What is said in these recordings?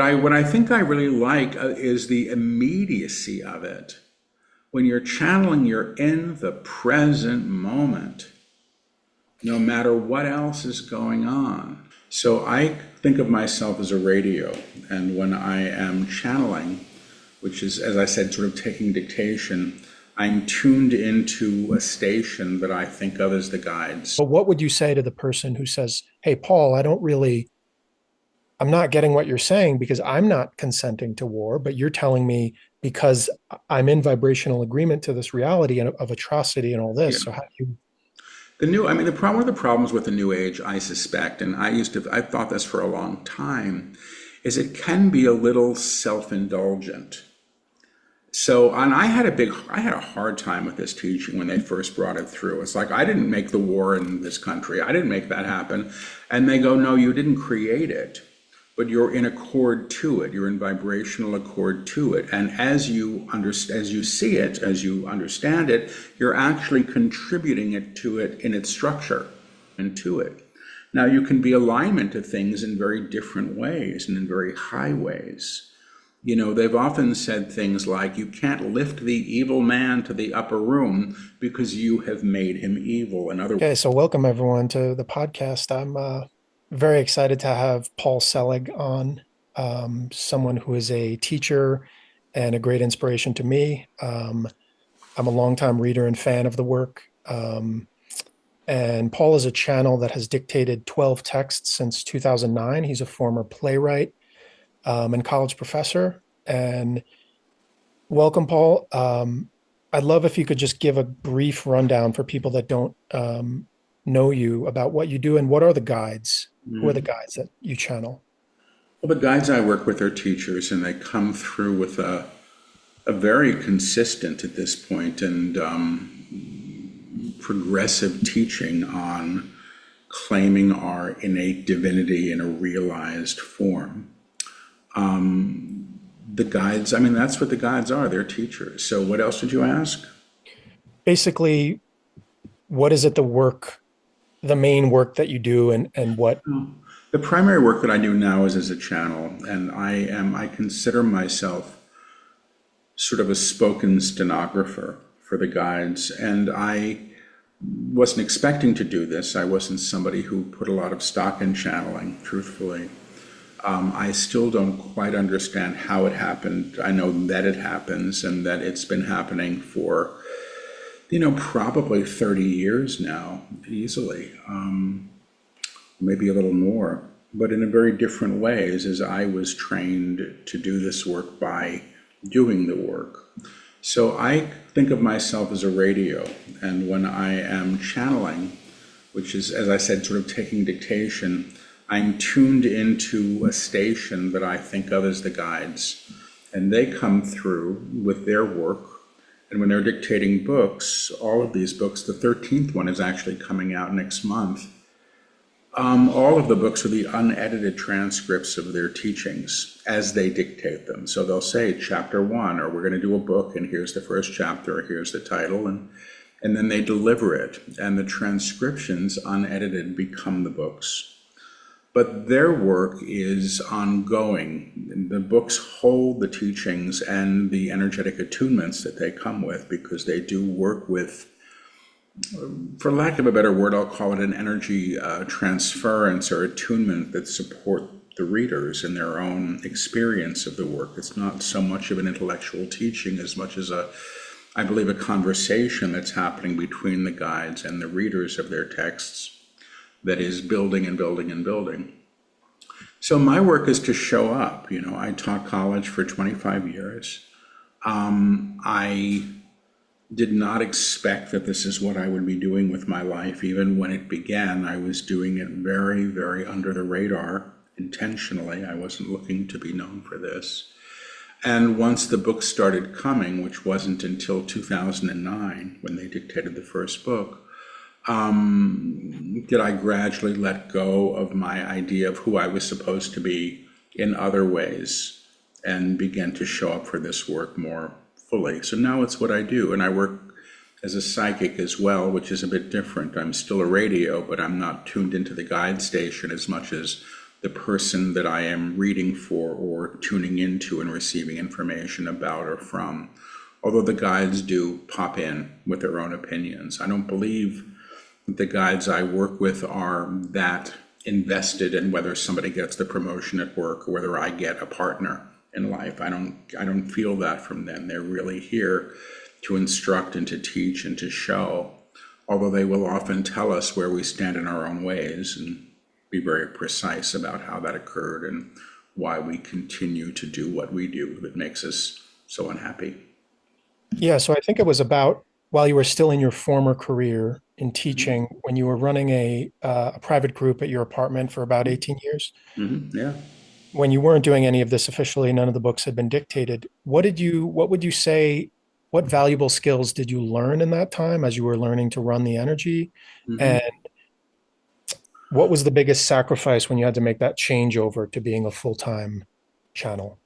What I think I really like is the immediacy of it. When you're channeling, you're in the present moment, no matter what else is going on. So I think of myself as a radio, and when I am channeling, which is, as I said, sort of taking dictation, I'm tuned into a station that I think of as the guides. But what would you say to the person who says, "Hey, Paul, I'm not getting what you're saying because I'm not consenting to war, but you're telling me because I'm in vibrational agreement to this reality and of atrocity and all Yeah. this." So how do you, I mean, one of the problems with the New Age, I suspect, and I thought this for a long time, is it can be a little self-indulgent. So, and I had a hard time with this teaching when they first brought it through. It's like, I didn't make the war in this country. I didn't make that happen. And they go, no, you didn't create it, but you're in accord to it. You're in vibrational accord to it. And as you see it, as you understand it, you're actually contributing it to it in its structure and to it. Now, you can be alignment to things in very different ways and in very high ways. You know, they've often said things like, you can't lift the evil man to the upper room because you have made him evil. In other words, okay, so welcome everyone to the podcast. I'm very excited to have Paul Selig on, someone who is a teacher and a great inspiration to me. I'm a longtime reader and fan of the work. And Paul is a channel that has dictated 12 texts since 2009. He's a former playwright and college professor. And welcome, Paul. I'd love if you could just give a brief rundown for people that don't know you about what you do and what are the guides? Who are the guides that you channel? well, the guides I work with are teachers, and they come through with a very consistent at this point and progressive teaching on claiming our innate divinity in a realized form. The guides, I mean, that's what the guides are. They're teachers. So what else did you ask? Basically, what is it the main work that you do and what? The primary work that I do now is as a channel, and I consider myself sort of a spoken stenographer for the guides. And I wasn't expecting to do this. I wasn't somebody who put a lot of stock in channeling, truthfully. I still don't quite understand how it happened. I know that it happens and that it's been happening for, probably 30 years now, easily, maybe a little more, but in a very different ways as I was trained to do this work by doing the work. So I think of myself as a radio, and when I am channeling, which is, as I said, sort of taking dictation, I'm tuned into a station that I think of as the guides, and they come through with their work. And when they're dictating books, all of these books, the 13th one is actually coming out next month. All of the books are the unedited transcripts of their teachings as they dictate them. So they'll say chapter 1, or we're going to do a book, and here's the first chapter, or here's the title, and then they deliver it. And the transcriptions, unedited, become the books. But their work is ongoing. The books hold the teachings and the energetic attunements that they come with, because they do work with, for lack of a better word, I'll call it an energy transference or attunement that support the readers in their own experience of the work. It's not so much of an intellectual teaching as much as I believe, a conversation that's happening between the guides and the readers of their texts that is building and building and building. So my work is to show up. I taught college for 25 years. I did not expect that this is what I would be doing with my life. Even when it began, I was doing it very, very under the radar, intentionally. I wasn't looking to be known for this. And once the books started coming, which wasn't until 2009 when they dictated the first book, did I gradually let go of my idea of who I was supposed to be in other ways and began to show up for this work more fully. So now it's what I do, and I work as a psychic as well, which is a bit different. I'm still a radio, but I'm not tuned into the guide station as much as the person that I am reading for or tuning into and receiving information about or from. Although the guides do pop in with their own opinions, I don't believe that the guides I work with are that invested in whether somebody gets the promotion at work or whether I get a partner in life. I don't feel that from them. They're really here to instruct and to teach and to show, although they will often tell us where we stand in our own ways and be very precise about how that occurred and why we continue to do what we do that makes us so unhappy. Yeah, so I think it was about while you were still in your former career in teaching, when you were running a private group at your apartment for about 18 years. Yeah. When you weren't doing any of this officially, none of the books had been dictated. What would you say, what valuable skills did you learn in that time as you were learning to run the energy? And what was the biggest sacrifice when you had to make that changeover to being a full-time channel?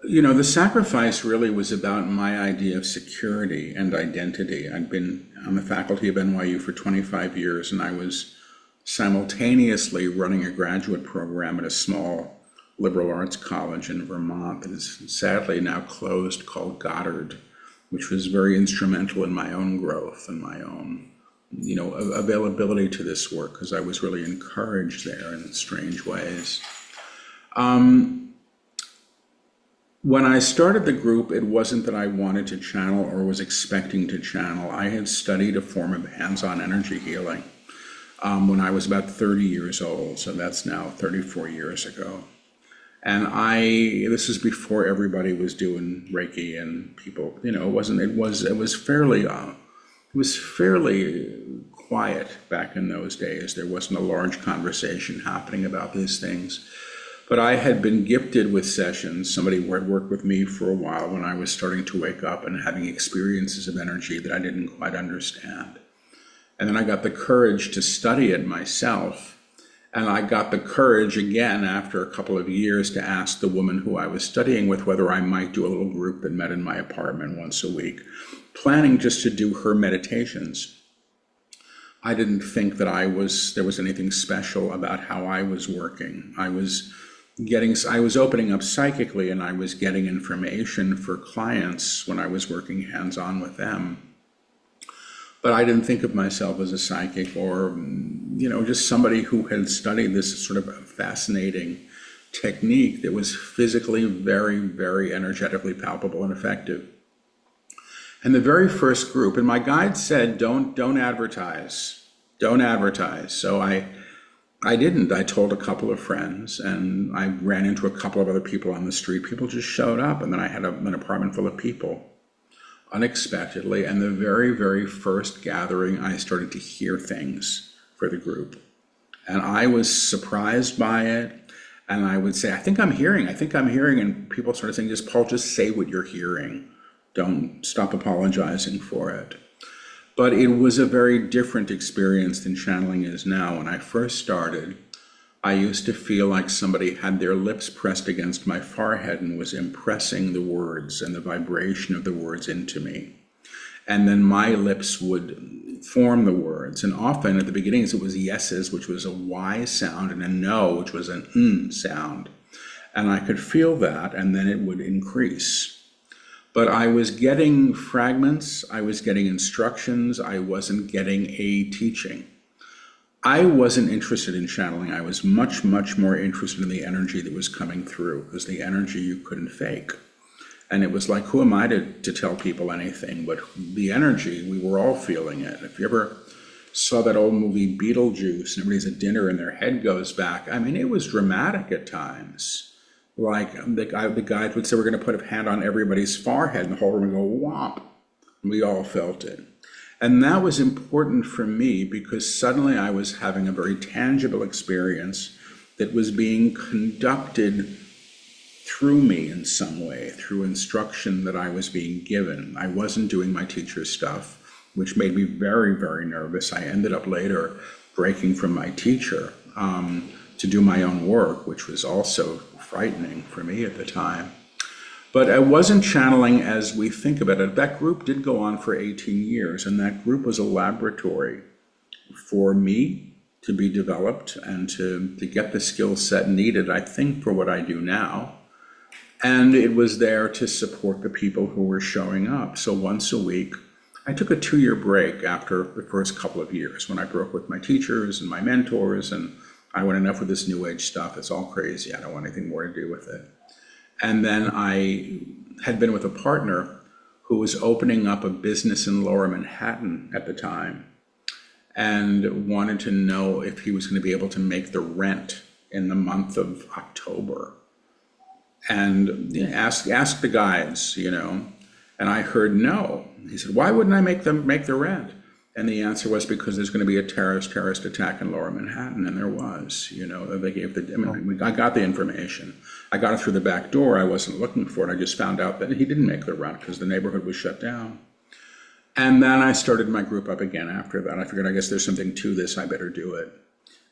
The sacrifice really was about my idea of security and identity. I'd been on the faculty of NYU for 25 years, and I was simultaneously running a graduate program at a small liberal arts college in Vermont that is sadly now closed, called Goddard, which was very instrumental in my own growth and my own, availability to this work, because I was really encouraged there in strange ways. When I started the group, it wasn't that I wanted to channel or was expecting to channel. I had studied a form of hands-on energy healing when I was about 30 years old, so that's now 34 years ago. And this is before everybody was doing Reiki and people, it was fairly quiet back in those days. There wasn't a large conversation happening about these things. But I had been gifted with sessions. Somebody had worked with me for a while when I was starting to wake up and having experiences of energy that I didn't quite understand. And then I got the courage to study it myself. And I got the courage again after a couple of years to ask the woman who I was studying with whether I might do a little group that met in my apartment once a week, planning just to do her meditations. I didn't think that there was anything special about how I was working. I was opening up psychically, and I was getting information for clients when I was working hands-on with them. But I didn't think of myself as a psychic or, just somebody who had studied this sort of fascinating technique that was physically very, very energetically palpable and effective. And the very first group, and my guide said, don't advertise, don't advertise. So I didn't. I told a couple of friends, and I ran into a couple of other people on the street. People just showed up, and then I had an apartment full of people unexpectedly. And the very, very first gathering, I started to hear things for the group. And I was surprised by it. And I would say, I think I'm hearing. And people started saying, Paul, just say what you're hearing. Don't stop apologizing for it. But it was a very different experience than channeling is now. When I first started, I used to feel like somebody had their lips pressed against my forehead and was impressing the words and the vibration of the words into me. And then my lips would form the words. And often at the beginnings, it was yeses, which was a Y sound, and a no, which was an sound. And I could feel that, and then it would increase. But I was getting fragments, I was getting instructions, I wasn't getting a teaching. I wasn't interested in channeling. I was much, much more interested in the energy that was coming through, because the energy you couldn't fake. And it was like, who am I to tell people anything? But the energy, we were all feeling it. If you ever saw that old movie Beetlejuice, and everybody's at dinner and their head goes back, I mean, it was dramatic at times. Like the guide would say, we're going to put a hand on everybody's forehead, and the whole room would go whomp. We all felt it. And that was important for me because suddenly I was having a very tangible experience that was being conducted through me in some way, through instruction that I was being given. I wasn't doing my teacher's stuff, which made me very, very nervous. I ended up later breaking from my teacher to do my own work, which was also frightening for me at the time. But I wasn't channeling as we think about it. That group did go on for 18 years, and that group was a laboratory for me to be developed and to get the skill set needed, I think, for what I do now. And it was there to support the people who were showing up. So once a week, I took a 2-year break after the first couple of years when I broke with my teachers and my mentors, and I went, enough with this new age stuff. It's all crazy. I don't want anything more to do with it. And then I had been with a partner who was opening up a business in Lower Manhattan at the time and wanted to know if he was going to be able to make the rent in the month of October. And ask the guides, and I heard no. He said, why wouldn't I make the rent? And the answer was because there's going to be a terrorist attack in Lower Manhattan, and there was. They gave I got the information. I got it through the back door. I wasn't looking for it. I just found out that he didn't make the rent because the neighborhood was shut down. And then I started my group up again after that. I figured, I guess there's something to this. I better do it.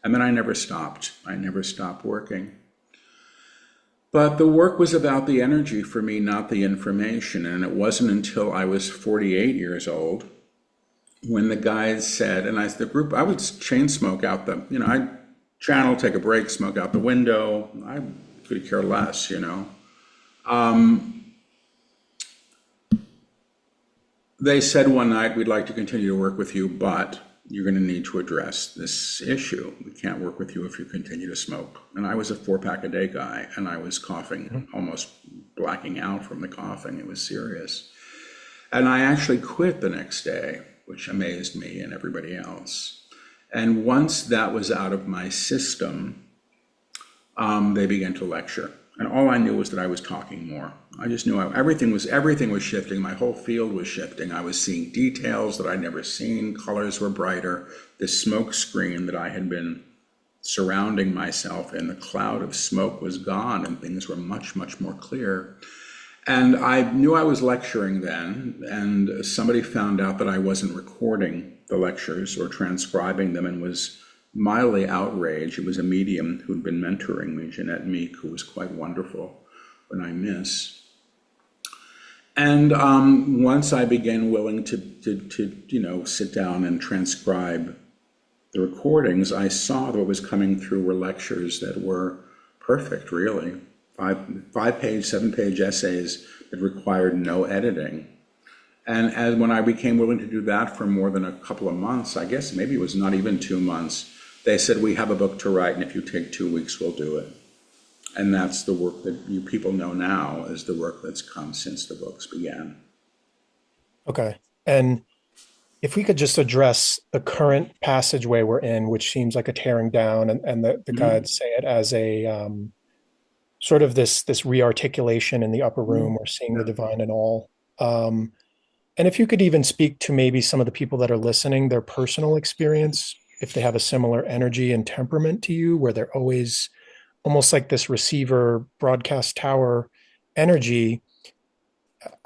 And then I never stopped. I never stopped working. But the work was about the energy for me, not the information. And it wasn't until I was 48 years old when the guys said, and the group, I would chain smoke out I'd channel, take a break, smoke out the window. I could care less, They said one night, we'd like to continue to work with you, but you're going to need to address this issue. We can't work with you if you continue to smoke. And I was a 4-pack a day guy, and I was coughing, almost blacking out from the coughing. It was serious. And I actually quit the next day, which amazed me and everybody else. And once that was out of my system, they began to lecture. And all I knew was that I was talking more. I just knew everything was shifting. My whole field was shifting. I was seeing details that I'd never seen. Colors were brighter. The smoke screen that I had been surrounding myself in, the cloud of smoke was gone, and things were much, much more clear. And I knew I was lecturing then, and somebody found out that I wasn't recording the lectures or transcribing them and was mildly outraged. It was a medium who'd been mentoring me, Jeanette Meek, who was quite wonderful, when I miss. And once I began willing to sit down and transcribe the recordings, I saw that what was coming through were lectures that were perfect, really. 5-page, 7-page essays that required no editing. And when I became willing to do that for more than a couple of months, I guess maybe it was not even 2 months, they said, we have a book to write, and if you take 2 weeks, we'll do it. And that's the work that you people know now is the work that's come since the books began. Okay. And if we could just address the current passageway we're in, which seems like a tearing down, and the guides say it as a sort of this rearticulation in the upper room, or seeing the divine in all. And if you could even speak to maybe some of the people that are listening, their personal experience, if they have a similar energy and temperament to you, where they're always almost like this receiver broadcast tower energy.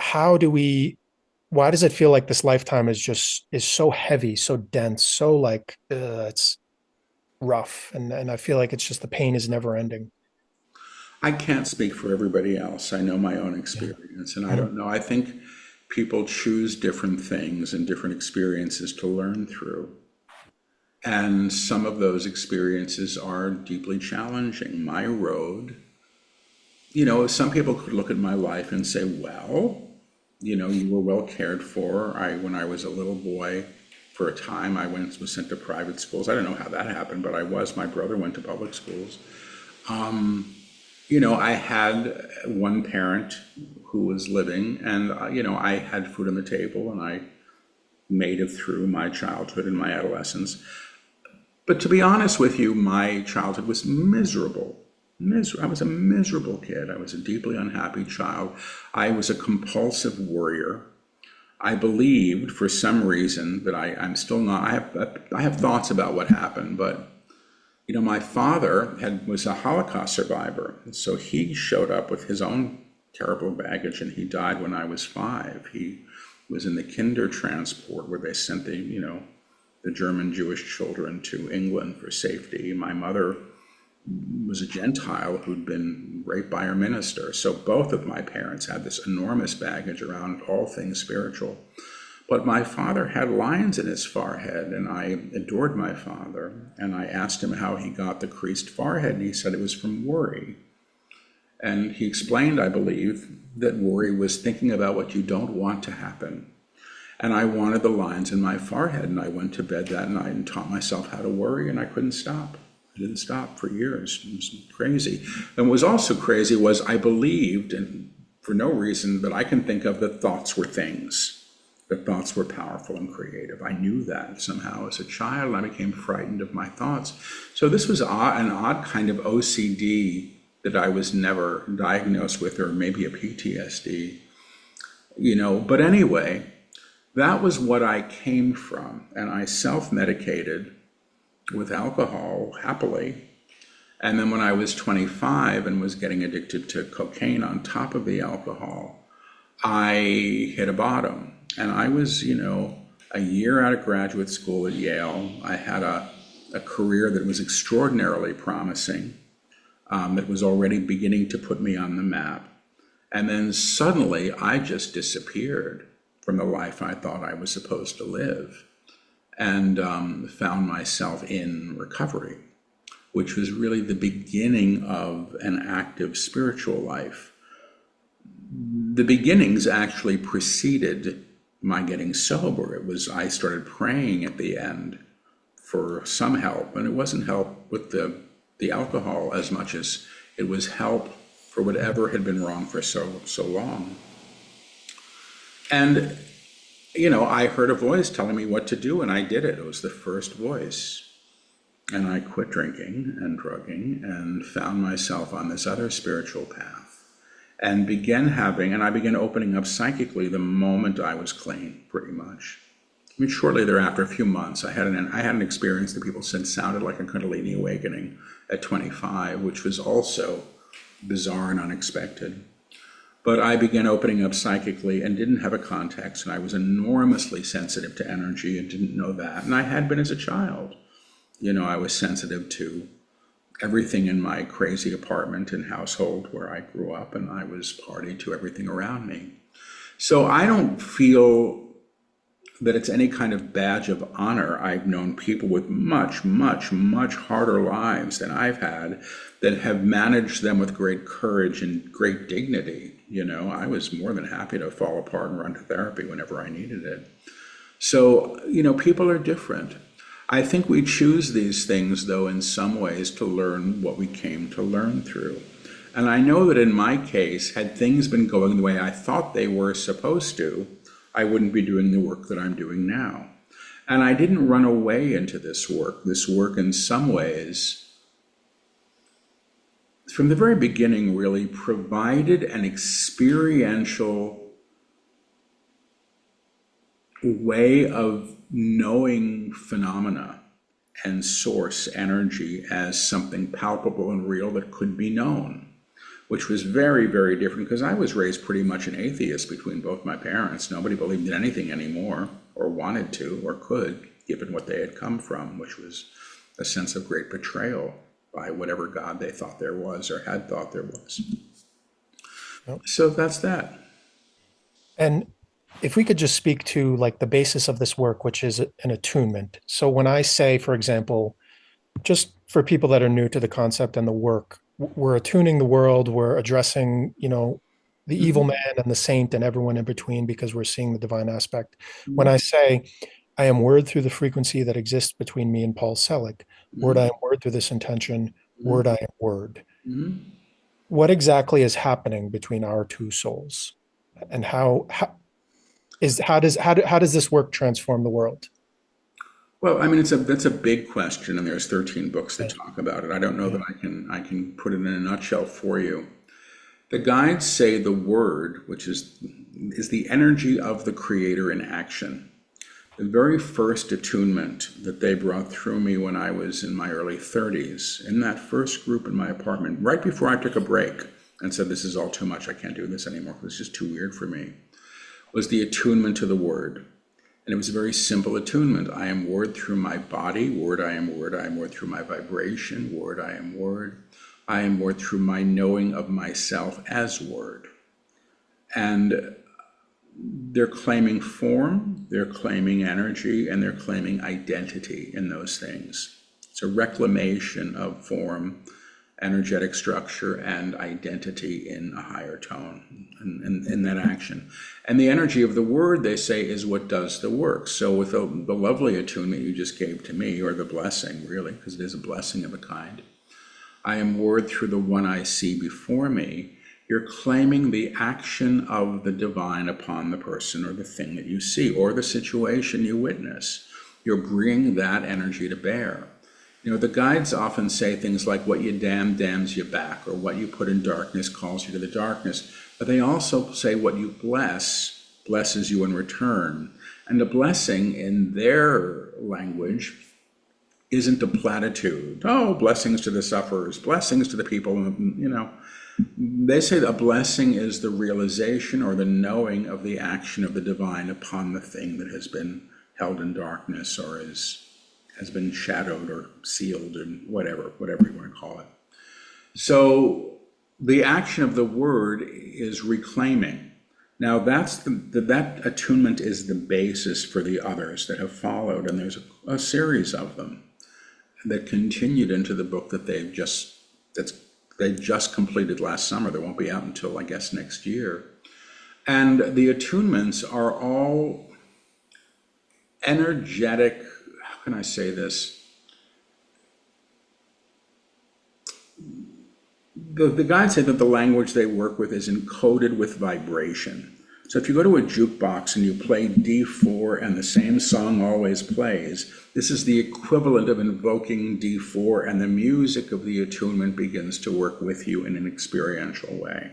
Why does it feel like this lifetime is so heavy, so dense, so like it's rough, and I feel like it's just the pain is never ending. I can't speak for everybody else. I know my own experience, and I don't know. I think people choose different things and different experiences to learn through. And some of those experiences are deeply challenging. My road, some people could look at my life and say, well, you were well cared for. When I was a little boy, for a time, was sent to private schools. I don't know how that happened, but I was. My brother went to public schools. I had one parent who was living, and, I had food on the table, and I made it through my childhood and my adolescence. But to be honest with you, my childhood was miserable. I was a miserable kid. I was a deeply unhappy child. I was a compulsive worrier. I believed, for some reason, that I'm still not. I have thoughts about what happened, but my father was a Holocaust survivor, so he showed up with his own terrible baggage, and he died when I was 5. He was in the Kinder transport where they sent the German Jewish children to England for safety. My mother was a Gentile who'd been raped by her minister. So both of my parents had this enormous baggage around all things spiritual. But my father had lines in his forehead, and I adored my father. And I asked him how he got the creased forehead, and he said it was from worry. And he explained, I believe, that worry was thinking about what you don't want to happen. And I wanted the lines in my forehead, and I went to bed that night and taught myself how to worry, and I couldn't stop. I didn't stop for years. It was crazy. And what was also crazy was I believed, and for no reason that I can think of, that thoughts were things, that thoughts were powerful and creative. I knew that somehow as a child, and I became frightened of my thoughts. So this was an odd kind of OCD that I was never diagnosed with, or maybe a PTSD, But anyway, that was what I came from, and I self-medicated with alcohol happily. And then when I was 25 and was getting addicted to cocaine on top of the alcohol, I hit a bottom. And I was, a year out of graduate school at Yale. I had a career that was extraordinarily promising, that was already beginning to put me on the map. And then suddenly I just disappeared from the life I thought I was supposed to live, and found myself in recovery, which was really the beginning of an active spiritual life. The beginnings actually preceded my getting sober. I started praying at the end for some help, and it wasn't help with the alcohol as much as it was help for whatever had been wrong for so long. And I heard a voice telling me what to do, and I did it. It was the first voice. And I quit drinking and drugging and found myself on this other spiritual path, and I began opening up psychically the moment I was clean, pretty much. I mean, shortly thereafter, a few months, I had an experience that people said sounded like a Kundalini awakening at 25, which was also bizarre and unexpected. But I began opening up psychically and didn't have a context, and I was enormously sensitive to energy and didn't know that. And I had been as a child. I was sensitive to everything in my crazy apartment and household where I grew up, and I was party to everything around me. So I don't feel that it's any kind of badge of honor. I've known people with much, much, much harder lives than I've had that have managed them with great courage and great dignity. I was more than happy to fall apart and run to therapy whenever I needed it. So, people are different. I think we choose these things, though, in some ways to learn what we came to learn through. And I know that in my case, had things been going the way I thought they were supposed to, I wouldn't be doing the work that I'm doing now. And I didn't run away into this work. This work, in some ways, from the very beginning, really provided an experiential way of knowing phenomena and source energy as something palpable and real that could be known, which was very, very different because I was raised pretty much an atheist between both my parents. Nobody believed in anything anymore, or wanted to, or could, given what they had come from, which was a sense of great betrayal by whatever God they thought there was or had thought there was. Yep. So that's that. And if we could just speak to like the basis of this work, which is an attunement. So when I say, for example, just for people that are new to the concept and the work, we're attuning the world, we're addressing, the evil man and the saint and everyone in between because we're seeing the divine aspect. When I say, I am word through the frequency that exists between me and Paul Selig, word I am word through this intention, word I am word. What exactly is happening between our two souls? And how does this work transform the world? Well, I mean, that's a big question, and there's 13 books that talk about it. I don't know that I can put it in a nutshell for you. The guides say the word, which is the energy of the creator in action. The very first attunement that they brought through me when I was in my early 30s, in that first group in my apartment, right before I took a break and said, this is all too much, I can't do this anymore, it's just too weird for me, was the attunement to the word. And it was a very simple attunement. I am word through my body, word I am word through my vibration, word I am word through my knowing of myself as word. And they're claiming form, they're claiming energy, and they're claiming identity in those things. It's a reclamation of form, energetic structure, and identity in a higher tone in that action. And the energy of the word, they say, is what does the work. So with the lovely attunement you just gave to me, or the blessing, really, because it is a blessing of a kind, I am word through the one I see before me. You're claiming the action of the divine upon the person or the thing that you see or the situation you witness. You're bringing that energy to bear. You know, the guides often say things like, what you damn damns you back, or what you put in darkness calls you to the darkness. But they also say what you bless blesses you in return. And a blessing in their language isn't a platitude. Oh, blessings to the sufferers, blessings to the people, you know. They say that a blessing is the realization or the knowing of the action of the divine upon the thing that has been held in darkness or has been shadowed or sealed and whatever you want to call it. So the action of the word is reclaiming. Now that attunement is the basis for the others that have followed, and there's a series of them that continued into the book that they just completed last summer. They won't be out until, I guess, next year. And the attunements are all energetic, how can I say this? The guides say that the language they work with is encoded with vibration. So if you go to a jukebox and you play D4 and the same song always plays, this is the equivalent of invoking D4, and the music of the attunement begins to work with you in an experiential way.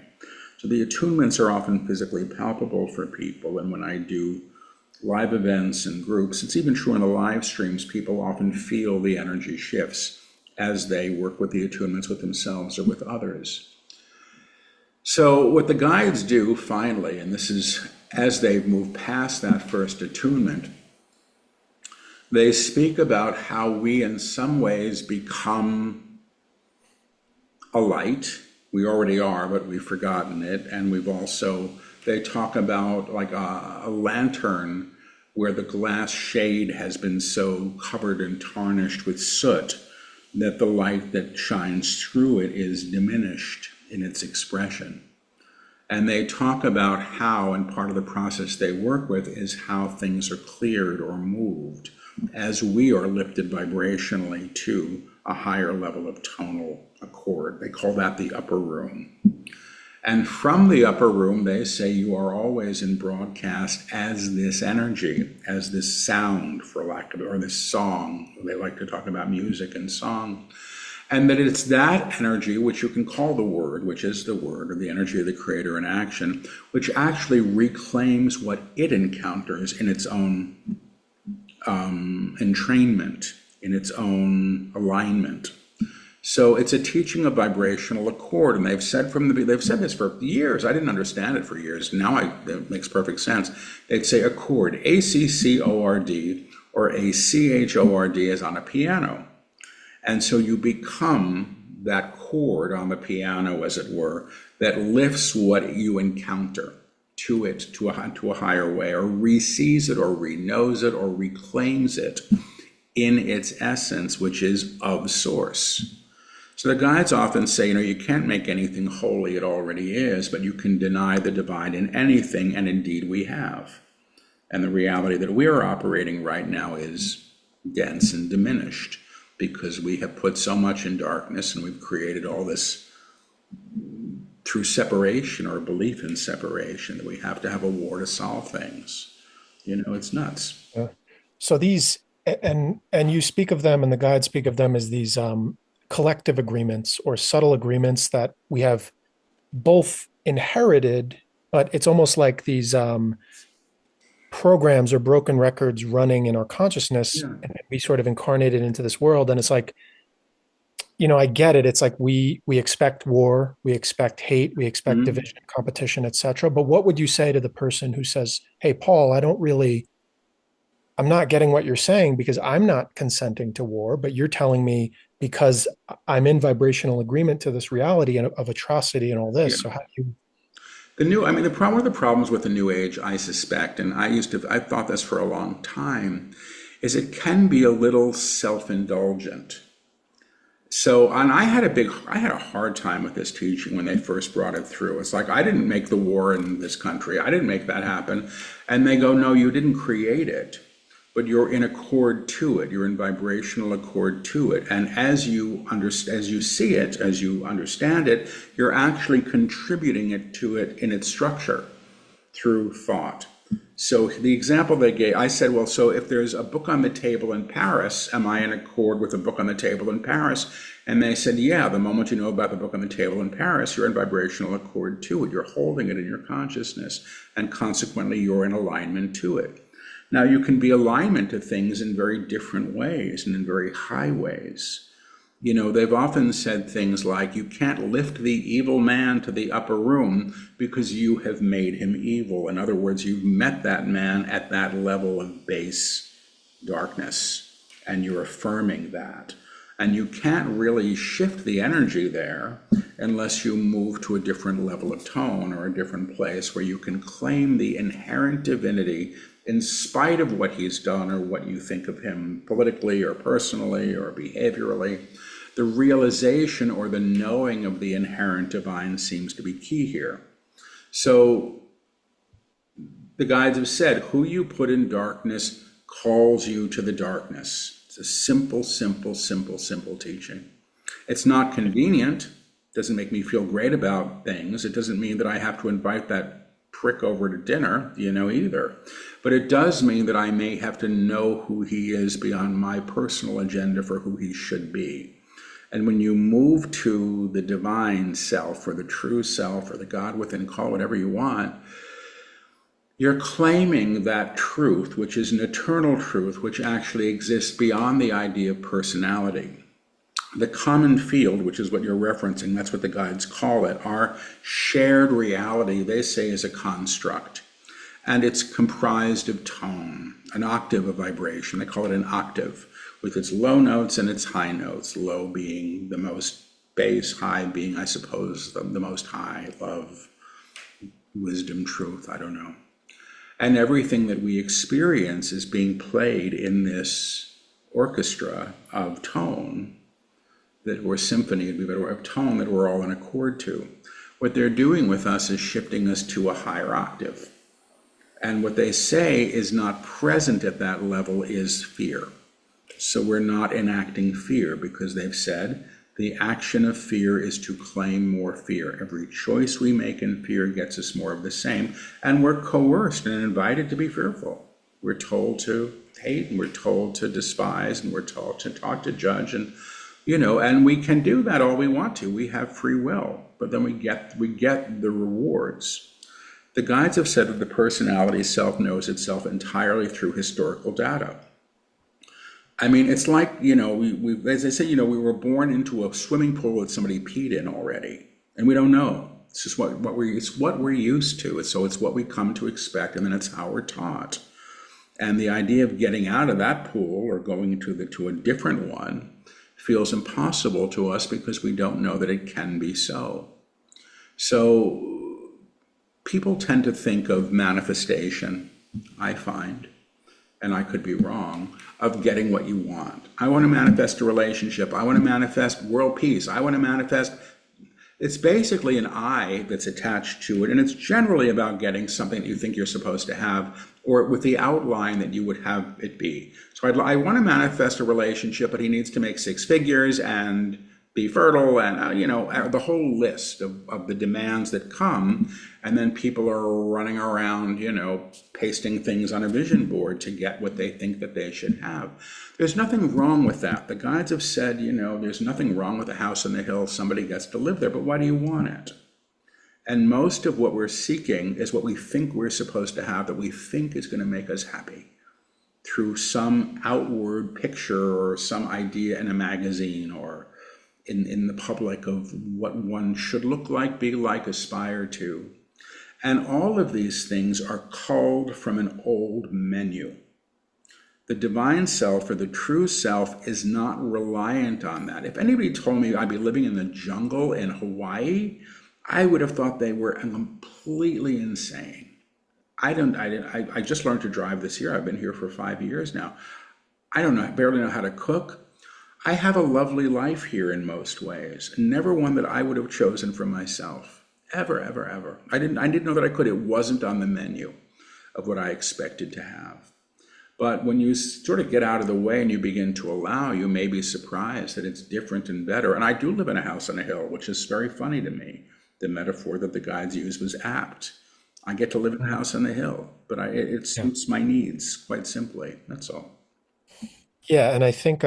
So the attunements are often physically palpable for people, and when I do live events and groups, it's even true in the live streams, people often feel the energy shifts as they work with the attunements with themselves or with others. So what the guides do finally, and this is as they've moved past that first attunement, they speak about how we in some ways become a light. We already are, but we've forgotten it. And they talk about like a lantern where the glass shade has been so covered and tarnished with soot that the light that shines through it is diminished in its expression. And they talk about how, and part of the process they work with is how things are cleared or moved as we are lifted vibrationally to a higher level of tonal accord. They call that the upper room. And from the upper room, they say you are always in broadcast as this energy, as this sound, for lack of it, or this song. They like to talk about music and song. And that it's that energy, which you can call the word, which is the word, or the energy of the creator in action, which actually reclaims what it encounters in its own entrainment, in its own alignment. So it's a teaching of vibrational accord, and they've said this for years. I didn't understand it for years. Now it makes perfect sense. They'd say accord, A-C-C-O-R-D, or A-C-H-O-R-D, as on a piano. And so you become that chord on the piano, as it were, that lifts what you encounter to a higher way, or re-sees it, or re-knows it, or reclaims it in its essence, which is of source. So the guides often say, you can't make anything holy, it already is, but you can deny the divine in anything, and indeed we have. And the reality that we are operating right now is dense and diminished, because we have put so much in darkness, and we've created all this through separation or belief in separation, that we have to have a war to solve things. It's nuts. Yeah. So these, and you speak of them, and the guides speak of them as these collective agreements or subtle agreements that we have both inherited, but it's almost like these programs or broken records running in our consciousness, Yeah. and we sort of incarnated into this world. And it's like, I get it. It's like we expect war, we expect hate, we expect Mhm. division, competition, etc. But what would you say to the person who says, "Hey, Paul, I'm not getting what you're saying because I'm not consenting to war, but you're telling me because I'm in vibrational agreement to this reality and of atrocity and all Yeah. this." So how do you? One of the problems with the New Age, I suspect, and I've thought this for a long time, is it can be a little self-indulgent. So, and I had a hard time with this teaching when they first brought it through. It's like, I didn't make the war in this country. I didn't make that happen. And they go, no, you didn't create it, but you're in accord to it. You're in vibrational accord to it. And as you see it, as you understand it, you're actually contributing it to it in its structure through thought. So the example they gave, I said, well, so if there's a book on the table in Paris, am I in accord with the book on the table in Paris? And they said, yeah, the moment you know about the book on the table in Paris, you're in vibrational accord to it. You're holding it in your consciousness, and consequently, you're in alignment to it. Now, you can be alignment to things in very different ways and in very high ways. You know, they've often said things like, you can't lift the evil man to the upper room because you have made him evil. In other words, you've met that man at that level of base darkness, and you're affirming that. And you can't really shift the energy there unless you move to a different level of tone or a different place where you can claim the inherent divinity in spite of what he's done or what you think of him politically or personally or behaviorally. The realization or the knowing of the inherent divine seems to be key here. So the guides have said, who you put in darkness calls you to the darkness. It's a simple, simple, simple, simple teaching. It's not convenient. It doesn't make me feel great about things. It doesn't mean that I have to invite that prick over to dinner, either. But it does mean that I may have to know who he is beyond my personal agenda for who he should be. And when you move to the divine self or the true self or the God within, call whatever you want, you're claiming that truth, which is an eternal truth, which actually exists beyond the idea of personality. The common field, which is what you're referencing, that's what the guides call it, our shared reality, they say, is a construct. And it's comprised of tone, an octave of vibration. They call it an octave, with its low notes and its high notes, low being the most bass, high being, I suppose, the most high, love, wisdom, truth, I don't know. And everything that we experience is being played in this orchestra of tone, or symphony, of tone that we're all in accord to. What they're doing with us is shifting us to a higher octave. And what they say is not present at that level is fear. So we're not enacting fear because they've said the action of fear is to claim more fear. Every choice we make in fear gets us more of the same. And we're coerced and invited to be fearful. We're told to hate, and we're told to despise, and we're told to talk to judge, and and we can do that all we want to. We have free will, but then we get the rewards. The guides have said that the personality self knows itself entirely through historical data. I mean, it's like, we as I say, we were born into a swimming pool that somebody peed in already, and we don't know. It's just what we're used to. So it's what we come to expect, and then it's how we're taught. And the idea of getting out of that pool or going to a different one feels impossible to us because we don't know that it can be so. So people tend to think of manifestation, I find, and I could be wrong, of getting what you want. I want to manifest a relationship. I want to manifest world peace. I want to manifest. It's basically an I that's attached to it, and it's generally about getting something that you think you're supposed to have, or with the outline that you would have it be. So I want to manifest a relationship, but he needs to make 6 figures and be fertile, and the whole list of the demands that come, and then people are running around, pasting things on a vision board to get what they think that they should have. There's nothing wrong with that. The guides have said, there's nothing wrong with a house on the hill. Somebody gets to live there, but why do you want it? And most of what we're seeking is what we think we're supposed to have, that we think is going to make us happy through some outward picture or some idea in a magazine or in the public of what one should look like, be like, aspire to. And all of these things are culled from an old menu. The divine self or the true self is not reliant on that. If anybody told me I'd be living in the jungle in Hawaii I would have thought they were completely insane. I just learned to drive this year. I've been here for 5 years now. I don't know, I barely know how to cook. I have a lovely life here in most ways. Never one that I would have chosen for myself. Ever, ever, ever. I didn't know that I could. It wasn't on the menu of what I expected to have. But when you sort of get out of the way and you begin to allow, you may be surprised that it's different and better. And I do live in a house on a hill, which is very funny to me. The metaphor that the guides used was apt. I get to live in a house on the hill, but it Yeah. suits my needs, quite simply. That's all. Yeah, and I think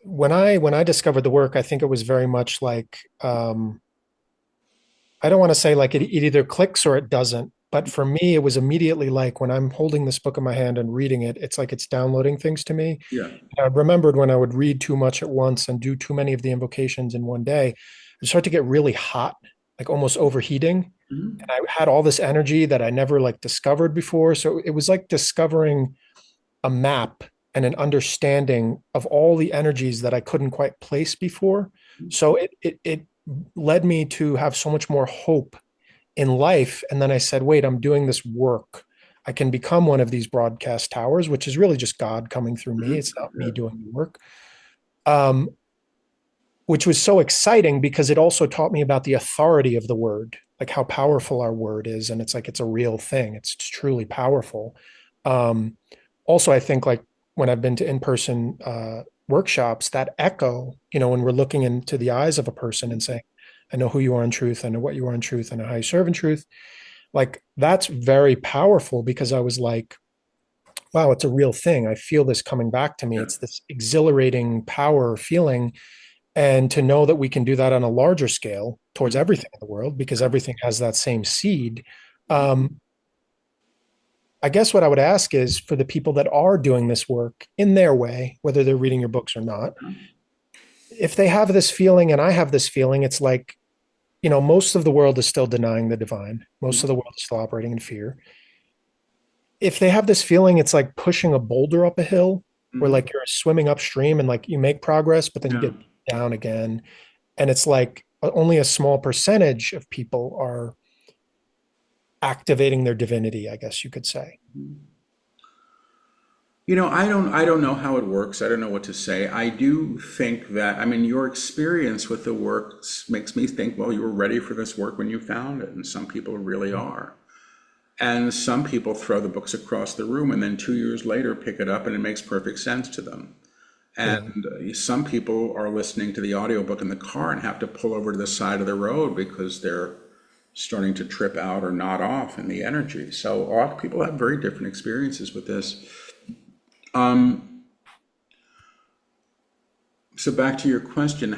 when I discovered the work, I think it was very much like I don't want to say like it either clicks or it doesn't. But for me, it was immediately like when I'm holding this book in my hand and reading it, it's like it's downloading things to me. Yeah. I remembered when I would read too much at once and do too many of the invocations in one day, I start to get really hot, like almost overheating. And Mhm. I had all this energy that I never like discovered before. So it was like discovering a map and an understanding of all the energies that I couldn't quite place before. So it led me to have so much more hope in life. And then I said, wait, I'm doing this work. I can become one of these broadcast towers, which is really just God coming through me. Mhm. It's not me Yeah. doing the work. Um, which was so exciting because it also taught me about the authority of the word, like how powerful our word is. And it's like it's a real thing. It's truly powerful. Um, Also, I think like when I've been to in-person workshops, that echo, when we're looking into the eyes of a person and saying, I know who you are in truth, I know what you are in truth, and how you serve in truth, like that's very powerful because I was like, wow, it's a real thing. I feel this coming back to me. Yeah. It's this exhilarating power feeling. And to know that we can do that on a larger scale towards Mhm. everything in the world, because Yeah. everything has that same seed. Mhm. Um, I guess what I would ask is for the people that are doing this work in their way, whether they're reading your books or not, if they have this feeling and I have this feeling, it's like, most of the world is still denying the divine. Most of the Mhm. world is still operating in fear. If they have this feeling, it's like pushing a boulder up a hill where Mhm. like you're swimming upstream and like you make progress, but then you Yeah. get down again. And it's like only a small percentage of people are activating their divinity, I guess you could say. I don't know how it works. I don't know what to say. I do think that, I mean, your experience with the work makes me think, well, you were ready for this work when you found it, and some people really are. And some people throw the books across the room and then 2 years later pick it up and it makes perfect sense to them. And Yeah. some people are listening to the audiobook in the car and have to pull over to the side of the road because they're starting to trip out or nod off in the energy. So all people have very different experiences with this. So back to your question,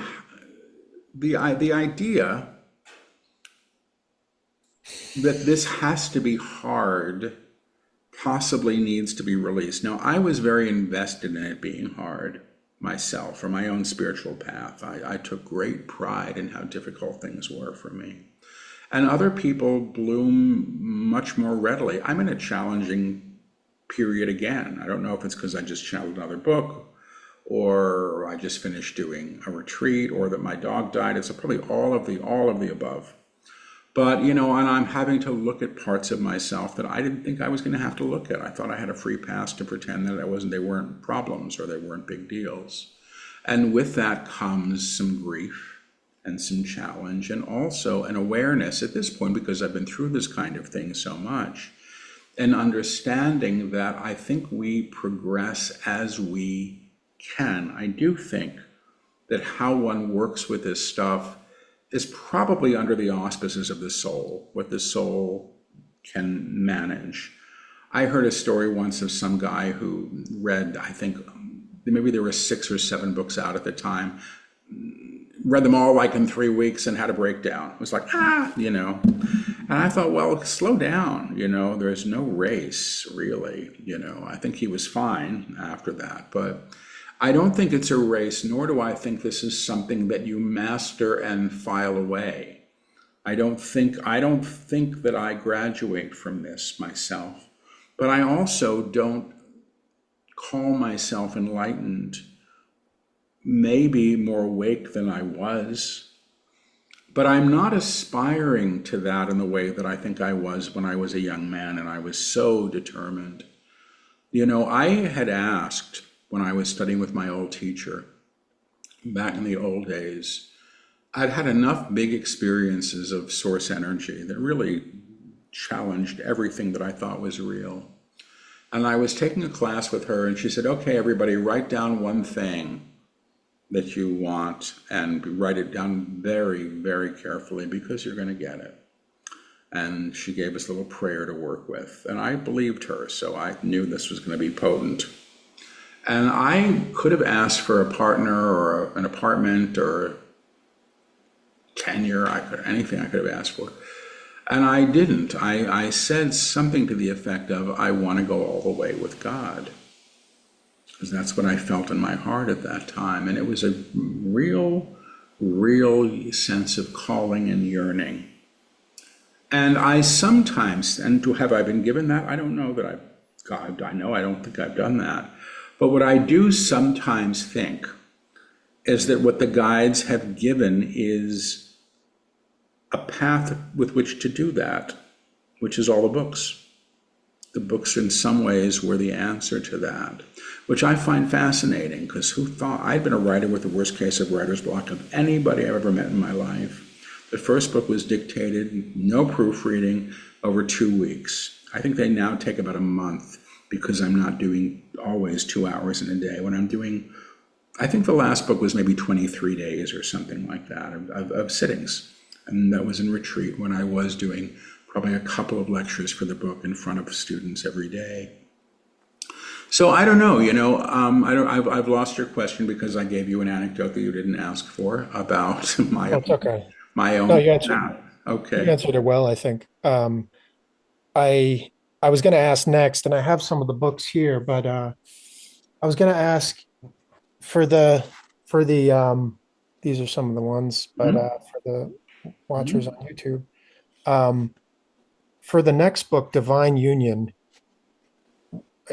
the idea that this has to be hard possibly needs to be released. Now, I was very invested in it being hard myself for my own spiritual path. I took great pride in how difficult things were for me. And other people bloom much more readily. I'm in a challenging period again. I don't know if it's because I just channeled another book or I just finished doing a retreat or that my dog died. It's probably all of the above. But, and I'm having to look at parts of myself that I didn't think I was going to have to look at. I thought I had a free pass to pretend that they weren't problems or they weren't big deals. And with that comes some grief and some challenge and also an awareness at this point, because I've been through this kind of thing so much, an understanding that I think we progress as we can. I do think that how one works with this stuff is probably under the auspices of the soul, what the soul can manage. I heard a story once of some guy who read, I think maybe there were 6 or 7 books out at the time, read them all like in 3 weeks and had a breakdown. It was like, And I thought, well, slow down, there's no race really, I think he was fine after that. But I don't think it's a race, nor do I think this is something that you master and file away. I don't think that I graduate from this myself, but I also don't call myself enlightened, maybe more awake than I was, But I'm not aspiring to that in the way that I think I was when I was a young man and I was so determined. I had asked when I was studying with my old teacher back in the old days, I'd had enough big experiences of source energy that really challenged everything that I thought was real. And I was taking a class with her, and she said, okay, everybody, write down one thing that you want and write it down very, very carefully because you're going to get it. And she gave us a little prayer to work with. And I believed her, so I knew this was going to be potent. And I could have asked for a partner or an apartment or tenure, anything I could have asked for. And I didn't. I said something to the effect of, I want to go all the way with God. Because that's what I felt in my heart at that time. And it was a real sense of calling and yearning. And I sometimes, and have I been given that? I don't know that I know I don't think I've done that. But what I do sometimes think is that what the guides have given is a path with which to do that, which is all the books. The books in some ways were the answer to that, which I find fascinating because who thought I'd been a writer with the worst case of writer's block of anybody I've ever met in my life. The first book was dictated, no proofreading, over 2 weeks. I think they now take about a month because I'm not doing always 2 hours in a day. When I'm doing, I think the last book was maybe 23 days or something like that of sittings. And that was in retreat when I was doing probably a couple of lectures for the book in front of students every day. So I don't know, I've lost your question because I gave you an anecdote that you didn't ask for about That's okay. my own No, you answered path. you Okay. answered it well, I think. I I was going to ask next, and I have some of the books here, but I was going to ask for the these are some of the ones, but Mhm. for the watchers on Mhm. YouTube, um, for the next book, Divine Union,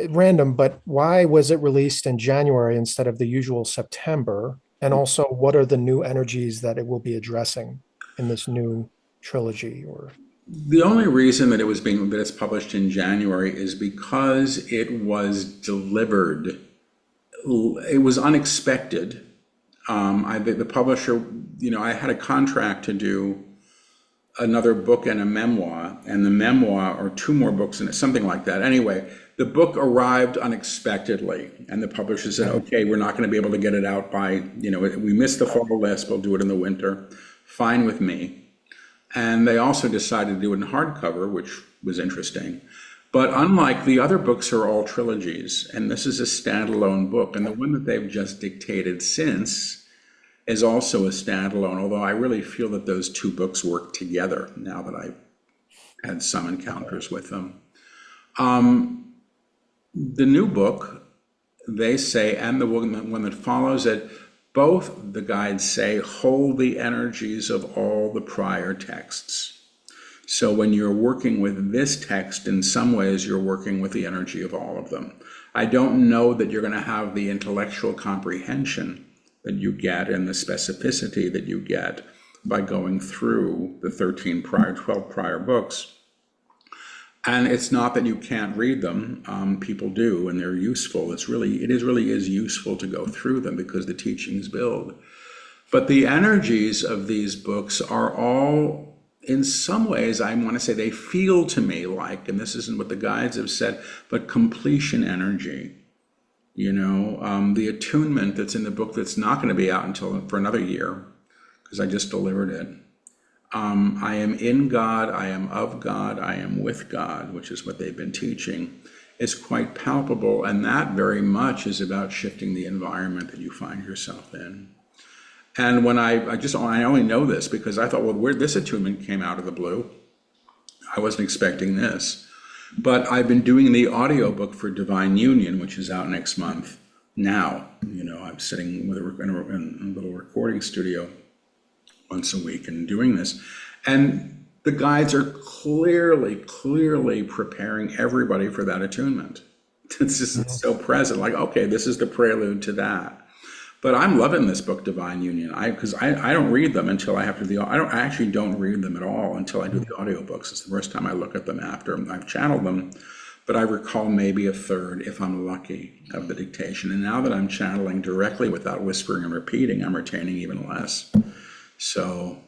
random, but why was it released in January instead of the usual September? And also, what are the new energies that it will be addressing in this new trilogy? Or The only reason that it's published in January is because it was delivered. It was unexpected. The publisher, I had a contract to do another book and a memoir, and the memoir, or two more books and something like that. Anyway, the book arrived unexpectedly, and the publisher said, okay, we're not going to be able to get it out by, we missed the fall list, we'll do it in the winter. Fine with me. And they also decided to do it in hardcover, which was interesting. But unlike the other books are all trilogies, and this is a standalone book, and the one that they've just dictated since is also a standalone, although I really feel that those two books work together now that I've had some encounters with them. The new book, they say, and the one that follows it, both the guides say, hold the energies of all the prior texts. So when you're working with this text, in some ways, you're working with the energy of all of them. I don't know that you're going to have the intellectual comprehension that you get and the specificity that you get by going through the 12 prior books. And it's not that you can't read them. People do, and they're useful. It really is useful to go through them because the teachings build. But the energies of these books are all, in some ways, I want to say they feel to me like, and this isn't what the guides have said, but completion energy. The attunement that's in the book that's not going to be out until for another year, because I just delivered it. I am in God, I am of God, I am with God, which is what they've been teaching, is quite palpable, and that very much is about shifting the environment that you find yourself in. And when I only know this because I thought, well, where this attunement came out of the blue, I wasn't expecting this. But I've been doing the audiobook for Divine Union, which is out next month. Now, I'm sitting in a little recording studio once a week and doing this. And the guides are clearly preparing everybody for that attunement. It's just so present, like, okay, this is the prelude to that. But I'm loving this book, Divine Union. Because I don't read them until I have to do I actually don't read them at all until I do the Mm. audiobooks. It's the first time I look at them after I've channeled them. But I recall maybe a third, if I'm lucky, of the dictation. And now that I'm channeling directly without whispering and repeating, I'm retaining even less. So,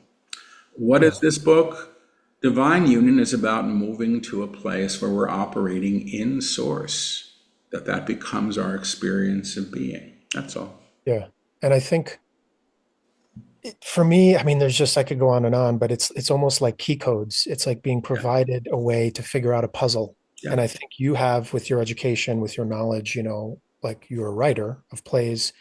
what Yeah. is this book? Divine Union is about moving to a place where we're operating in source, that becomes our experience of being. That's all. Yeah. And I think for me, I mean, there's just, I could go on and on, but it's almost like key codes. It's like being Yeah, provided a way to figure out a puzzle. yeah. And I think you have, with your education, with your knowledge, like you're a writer of plays.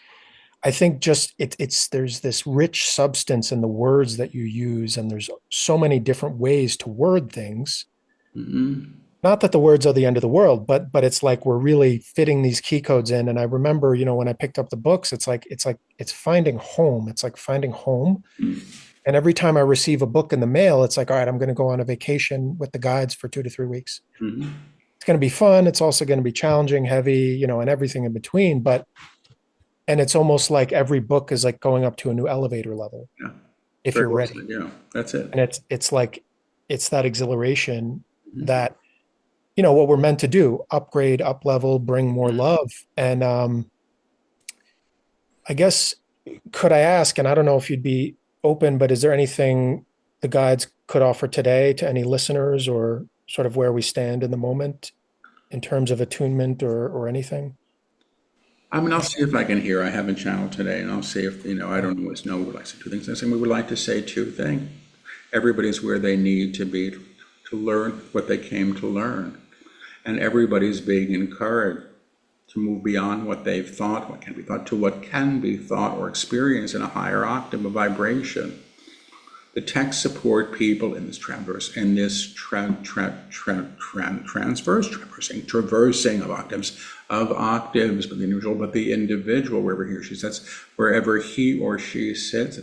I think just it's there's this rich substance in the words that you use, and there's so many different ways to word things. Hmm. Not that the words are the end of the world, but it's like we're really fitting these key codes in. And I remember, when I picked up the books, it's finding home. It's like finding home. And every time I receive a book in the mail, it's like, all right, I'm going to go on a vacation with the guides for 2 to 3 weeks. Hmm. It's going to be fun. It's also going to be challenging, heavy, and everything in between. And it's almost like every book is like going up to a new elevator level Yeah, if very you're well ready. said. Yeah, that's it. And it's like, it's that exhilaration Mhm. that, what we're meant to do, upgrade, up level, bring more love. And I guess, could I ask, and I don't know if you'd be open, but is there anything the guides could offer today to any listeners, or sort of where we stand in the moment in terms of attunement, or anything? I mean, I'll see if I can hear. I haven't channeled today, and I'll see if, I Yeah. don't always know who likes to do things. I say we would like to say two things. Everybody's where they need to be to learn what they came to learn. And everybody's being encouraged to move beyond what they've thought, what can be thought, to what can be thought or experienced in a higher octave of vibration. The texts support people in this traversing of octaves, but the individual, wherever he or she sits, wherever he or she sits,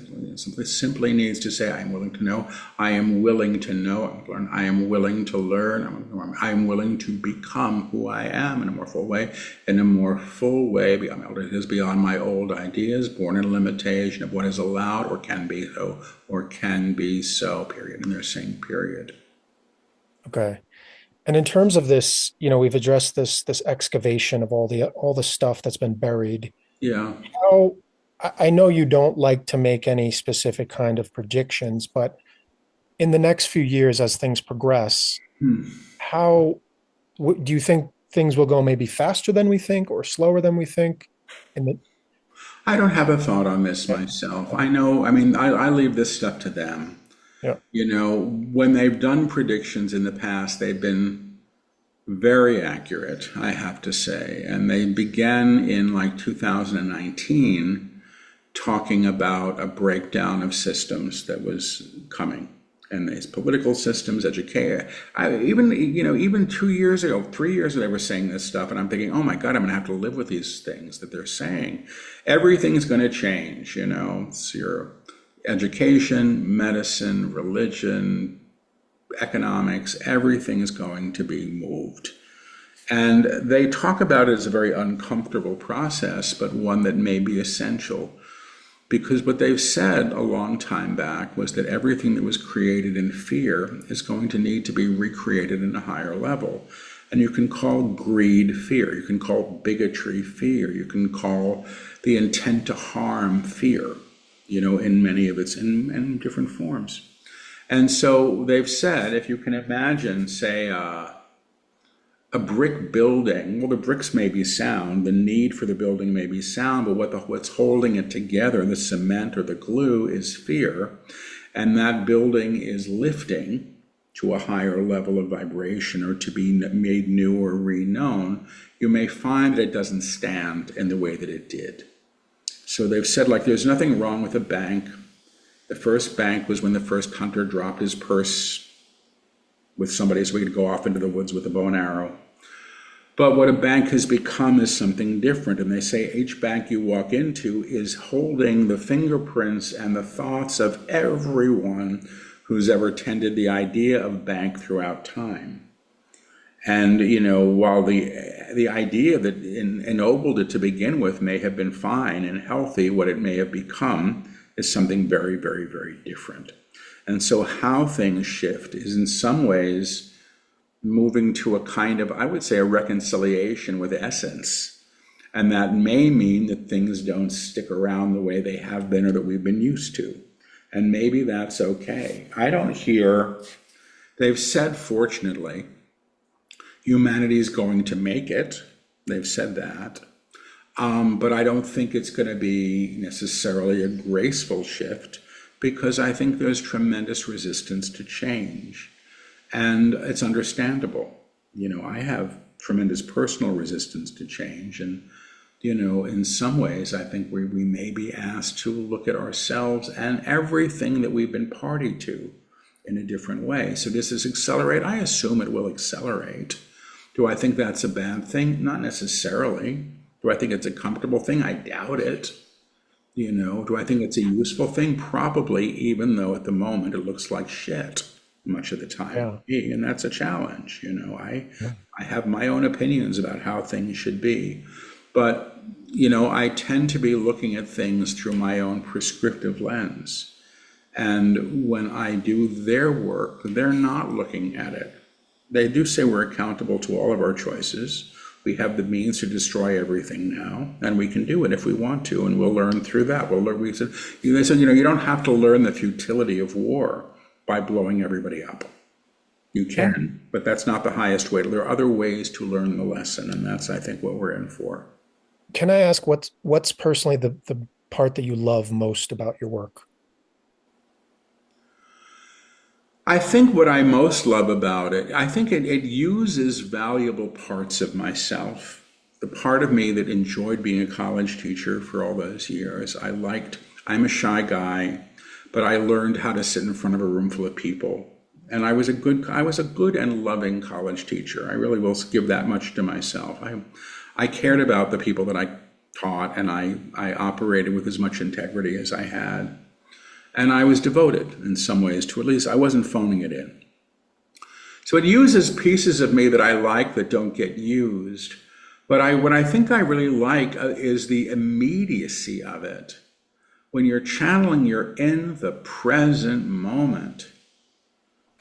simply needs to say, I am willing to know, I am willing to know, I am willing to learn, I am willing to become who I am in a more full way, beyond it is beyond my old ideas, born in limitation of what is allowed or can be so, period. And they're saying period. Okay. And in terms of this, we've addressed this excavation of all the stuff that's been buried. Yeah. How I know you don't like to make any specific kind of predictions, but in the next few years, as things progress, how do you think things will go, maybe faster than we think or slower than we think? And I don't have a thought on this yeah, myself. I know, I mean, I leave this stuff to them. yeah, When they've done predictions in the past, they've been very accurate, I have to say. And they began in like 2019 talking about a breakdown of systems that was coming. And these political systems, education. Even 2 years ago, 3 years ago, they were saying this stuff, and I'm thinking, oh my God, I'm going to have to live with these things that they're saying. Everything's going to change. It's your education, medicine, religion, economics. Everything is going to be moved. And they talk about it as a very uncomfortable process, but one that may be essential. Because what they've said a long time back was that everything that was created in fear is going to need to be recreated in a higher level. And you can call greed fear, you can call bigotry fear, you can call the intent to harm fear, in many of its in different forms. And so they've said, if you can imagine, say, a brick building, well, the bricks may be sound, the need for the building may be sound, but what's holding it together, the cement or the glue, is fear. And that building is lifting to a higher level of vibration or to be made new or reknown. You may find that it doesn't stand in the way that it did. So they've said, like, there's nothing wrong with a bank. The first bank was when the first hunter dropped his purse with somebody so he could go off into the woods with a bow and arrow. But what a bank has become is something different. And they say each bank you walk into is holding the fingerprints and the thoughts of everyone who's ever tended the idea of bank throughout time. And, while the idea that ennobled it to begin with may have been fine and healthy, what it may have become is something very, very, very different. And so how things shift is in some ways moving to a kind of, I would say, a reconciliation with essence. And that may mean that things don't stick around the way they have been or that we've been used to. And maybe that's okay. I don't hear, they've said, fortunately, humanity is going to make it. They've said that. But I don't think it's going to be necessarily a graceful shift, because I think there's tremendous resistance to change. And it's understandable. I have tremendous personal resistance to change. And, in some ways, I think we may be asked to look at ourselves and everything that we've been party to in a different way. So does this accelerate? I assume it will accelerate. Do I think that's a bad thing? Not necessarily. Do I think it's a comfortable thing? I doubt it. Do I think it's a useful thing? Probably, even though at the moment it looks like shit much of the time. Yeah. And that's a challenge. I have my own opinions about how things should be. But, I tend to be looking at things through my own prescriptive lens. And when I do their work, they're not looking at it. They do say we're accountable to all of our choices. We have the means to destroy everything now, and we can do it if we want to, and we'll learn through that. They said, you don't have to learn the futility of war by blowing everybody up. You can, but that's not the highest way. There are other ways to learn the lesson, and that's, I think, what we're in for. Can I ask what's personally the part that you love most about your work? I think what I most love about it, I think it uses valuable parts of myself. The part of me that enjoyed being a college teacher for all those years. I'm a shy guy, but I learned how to sit in front of a room full of people. And I was a good and loving college teacher. I really will give that much to myself. I cared about the people that I taught, and I operated with as much integrity as I had. And I was devoted in some ways to, at least I wasn't phoning it in. So it uses pieces of me that I like that don't get used. But what I think I really like is the immediacy of it. When you're channeling, you're in the present moment,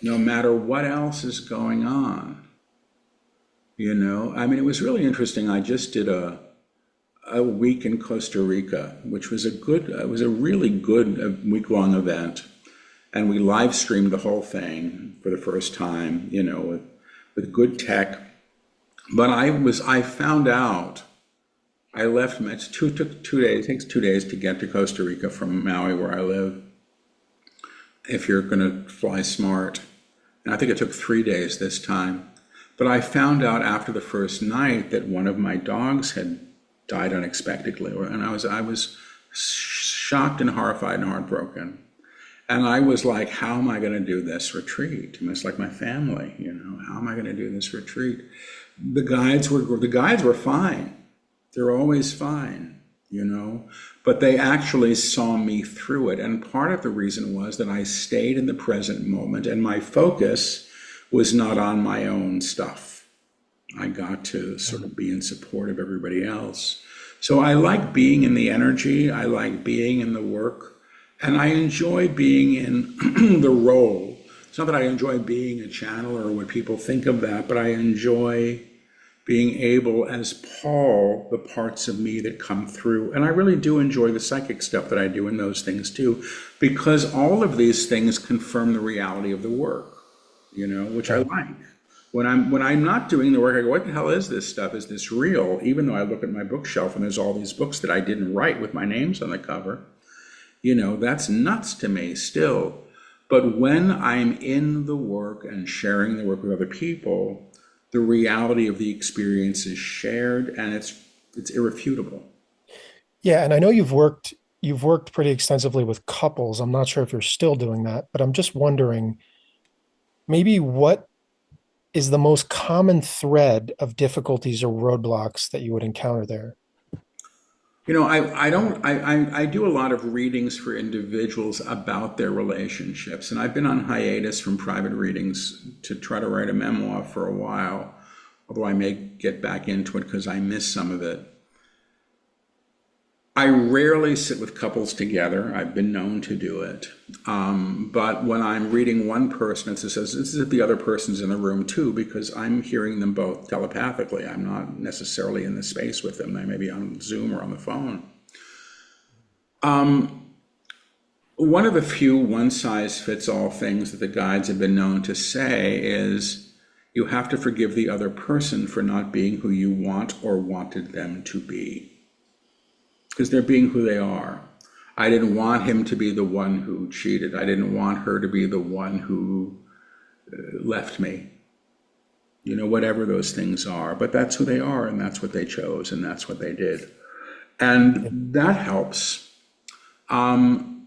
no matter what else is going on. It was really interesting. I just did a week in Costa Rica, which was a really good week-long event. And we live streamed the whole thing for the first time, with good tech. But I found out, I left, took 2 days, it takes 2 days to get to Costa Rica from Maui, where I live, if you're gonna fly smart. And I think it took 3 days this time. But I found out after the first night that one of my dogs had died unexpectedly, and I was shocked and horrified and heartbroken. And I was like, how am I going to do this retreat? It's like my family, how am I going to do this retreat? The guides were fine. They're always fine, but they actually saw me through it. And part of the reason was that I stayed in the present moment, and my focus was not on my own stuff. I got to sort of be in support of everybody else. So I like being in the energy, I like being in the work, and I enjoy being in the role. It's not that I enjoy being a channeler or what people think of that, but I enjoy being able, as Paul, the parts of me that come through. And I really do enjoy the psychic stuff that I do in those things too, because all of these things confirm the reality of the work, which I like. When I'm not doing the work, I go, what the hell is this stuff? Is this real? Even though I look at my bookshelf and there's all these books that I didn't write with my names on the cover, that's nuts to me still. But when I'm in the work and sharing the work with other people, the reality of the experience is shared, and it's irrefutable. Yeah, and I know you've worked pretty extensively with couples. I'm not sure if you're still doing that, but I'm just wondering, maybe what is the most common thread of difficulties or roadblocks that you would encounter there? I do a lot of readings for individuals about their relationships, and I've been on hiatus from private readings to try to write a memoir for a while. although I may get back into it because I miss some of it. I rarely sit with couples together. I've been known to do it. But when I'm reading one person, it says, this is if the other person's in the room too, because I'm hearing them both telepathically. I'm not necessarily in the space with them. They may be on Zoom or on the phone. One of the few one-size-fits-all things that the guides have been known to say is you have to forgive the other person for not being who you want or wanted them to be. Because they're being who they are. I didn't want him to be the one who cheated. I didn't want her to be the one who left me. You know, whatever those things are. But that's who they are, and that's what they chose, and that's what they did. And that helps. And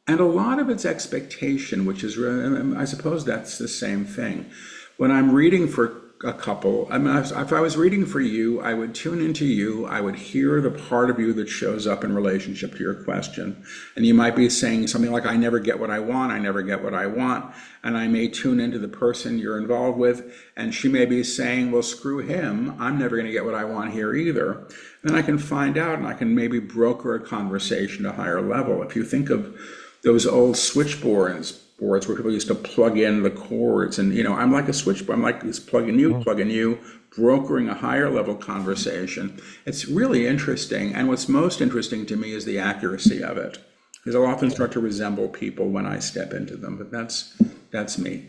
a lot of it's expectation, which is, I suppose that's the same thing. When I'm reading for a couple, I mean, if I was reading for you, I would tune into you, I would hear the part of you that shows up in relationship to your question. And you might be saying something like, I never get what I want, I never get what I want. And I may tune into the person you're involved with, and she may be saying, well, screw him, I'm never going to get what I want here either. Then I can find out, and I can maybe broker a conversation at a higher level. If you think of those old switchboards where people used to plug in the cords, and I'm like a switchboard. I'm like this plugging you, brokering a higher level conversation. It's really interesting, and what's most interesting to me is the accuracy of it, because I'll often start to resemble people when I step into them. But that's me.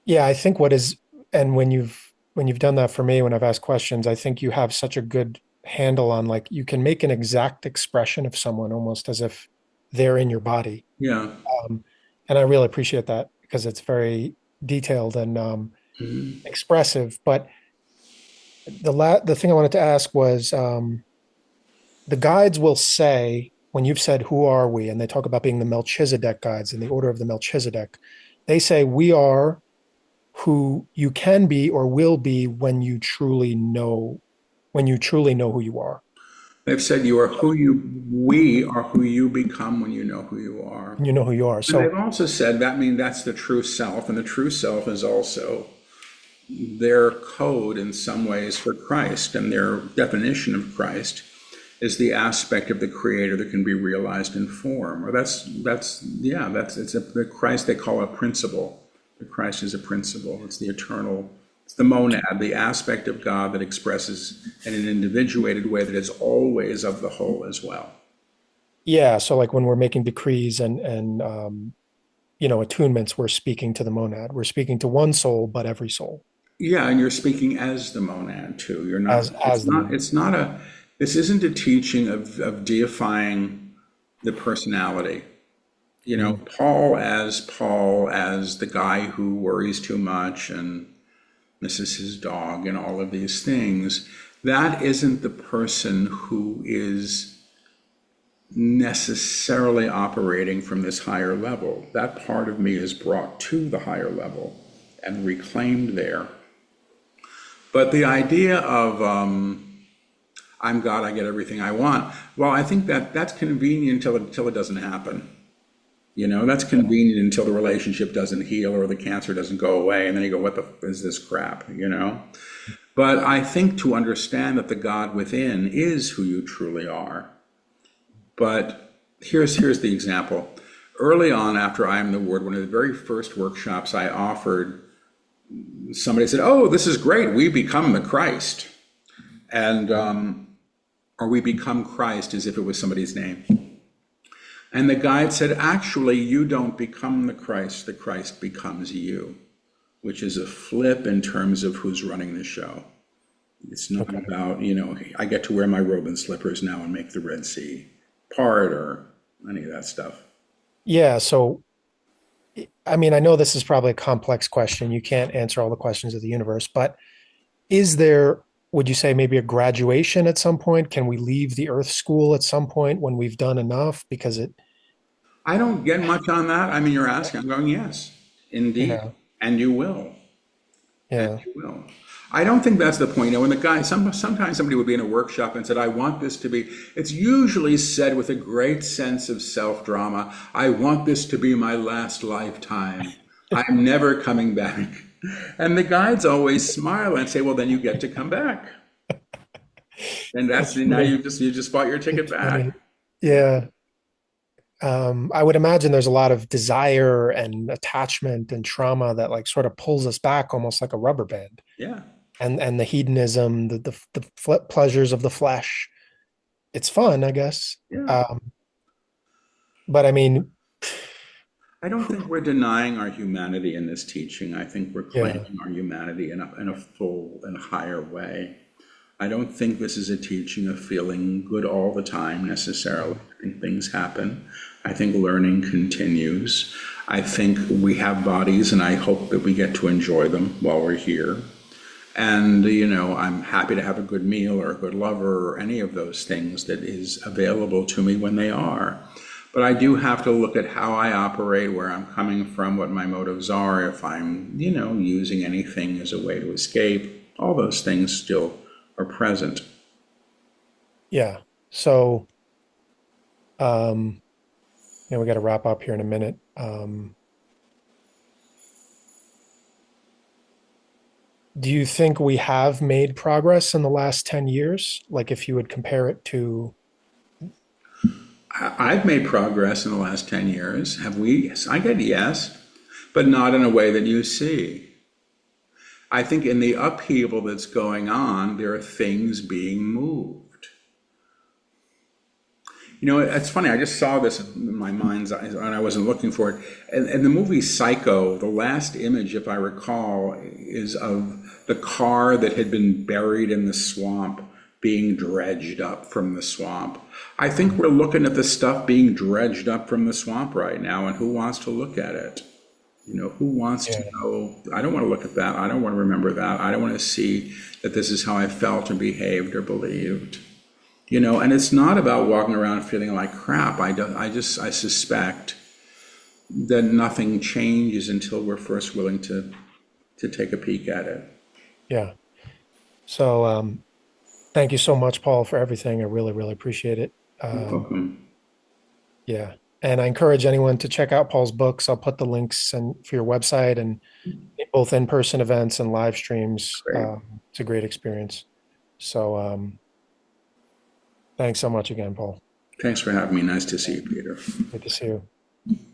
Yeah, I think and when you've done that for me, when I've asked questions, I think you have such a good handle on, like, you can make an exact expression of someone almost as if they're in your body. Yeah. And I really appreciate that because it's very detailed and expressive. But the thing I wanted to ask was, the guides will say, when you've said, who are we? And they talk about being the Melchizedek guides in the order of the Melchizedek. They say we are who you can be or will be when you truly know who you are. They've said we are who you become when you know who you are. And you know who you are. And So they've also said that's the true self, and the true self is also their code in some ways for Christ, and their definition of Christ is the aspect of the Creator that can be realized in form. Or the Christ they call a principle. The Christ is a principle. It's the eternal. It's the monad, the aspect of God that expresses in an individuated way that is always of the whole as well. yeah, so like when we're making decrees and attunements, we're speaking to the monad. We're speaking to one soul, but every soul. Yeah, and you're speaking as the monad too. You're not. As the monad. It's not a. This isn't a teaching of deifying the personality. Paul as the guy who worries too much and misses his dog and all of these things. That isn't the person who is necessarily operating from this higher level. That part of me is brought to the higher level and reclaimed there. But the idea of I'm God, I get everything I want. Well, I think that's convenient until it doesn't happen. That's convenient until the relationship doesn't heal or the cancer doesn't go away. And then you go, what the is this crap, But I think to understand that the God within is who you truly are. But here's the example. Early on, after I Am the Word, one of the very first workshops I offered, somebody said, oh, this is great. We become the Christ. And, or we become Christ as if it was somebody's name. And the guide said, actually, you don't become the Christ becomes you, which is a flip in terms of who's running the show. It's not about, I get to wear my robe and slippers now and make the Red Sea part or any of that stuff. Yeah. So, I mean, I know this is probably a complex question. You can't answer all the questions of the universe, but would you say maybe a graduation at some point? Can we leave the Earth School at some point when we've done enough? Because I don't get much on that. I mean, you're asking. I'm going, yes, indeed, and you will. Yeah. And you will. I don't think that's the point. When the guy, sometimes somebody would be in a workshop and said, I want this to be, it's usually said with a great sense of self-drama, I want this to be my last lifetime. I'm never coming back. And the guides always smile and say, well, then you get to come back. And that's It's now funny. you just bought your ticket It's funny. back. Yeah. I would imagine there's a lot of desire and attachment and trauma that like sort of pulls us back almost like a rubber band. Yeah. And the hedonism, the pleasures of the flesh. It's fun, I guess. Yeah. But I mean, I don't think we're denying our humanity in this teaching. I think we're yeah, claiming our humanity in a full and higher way. I don't think this is a teaching of feeling good all the time necessarily. I think things happen. I think learning continues. I think we have bodies, and I hope that we get to enjoy them while we're here. And, I'm happy to have a good meal or a good lover or any of those things that is available to me when they are. But I do have to look at how I operate, where I'm coming from, what my motives are, if I'm, using anything as a way to escape. All those things still are present. yeah. So, um, we got to wrap up here in a minute. Do you think we have made progress in the last 10 years? Like if you would compare it to, I've made progress in the last 10 years. Have we? Yes, I get yes, but not in a way that you see. I think in the upheaval that's going on, there are things being moved. It's funny, I just saw this in my mind's eye, and I wasn't looking for it. In the movie Psycho, the last image, if I recall, is of the car that had been buried in the swamp being dredged up from the swamp. I think we're looking at the stuff being dredged up from the swamp right now, and who wants to look at it? Who wants to yeah, know? I don't want to look at that. I don't want to remember that. I don't want to see that this is how I felt or behaved or believed. And it's not about walking around feeling like crap. I suspect that nothing changes until we're first willing to take a peek at it. yeah. So, thank you so much, Paul, for everything. I really, really appreciate it. You're welcome. Yeah. And I encourage anyone to check out Paul's books. I'll put the links and for your website and both in-person events and live streams. Great. It's a great experience. So, thanks so much again, Paul. Thanks for having me. Nice to see you, Peter. Good to see you.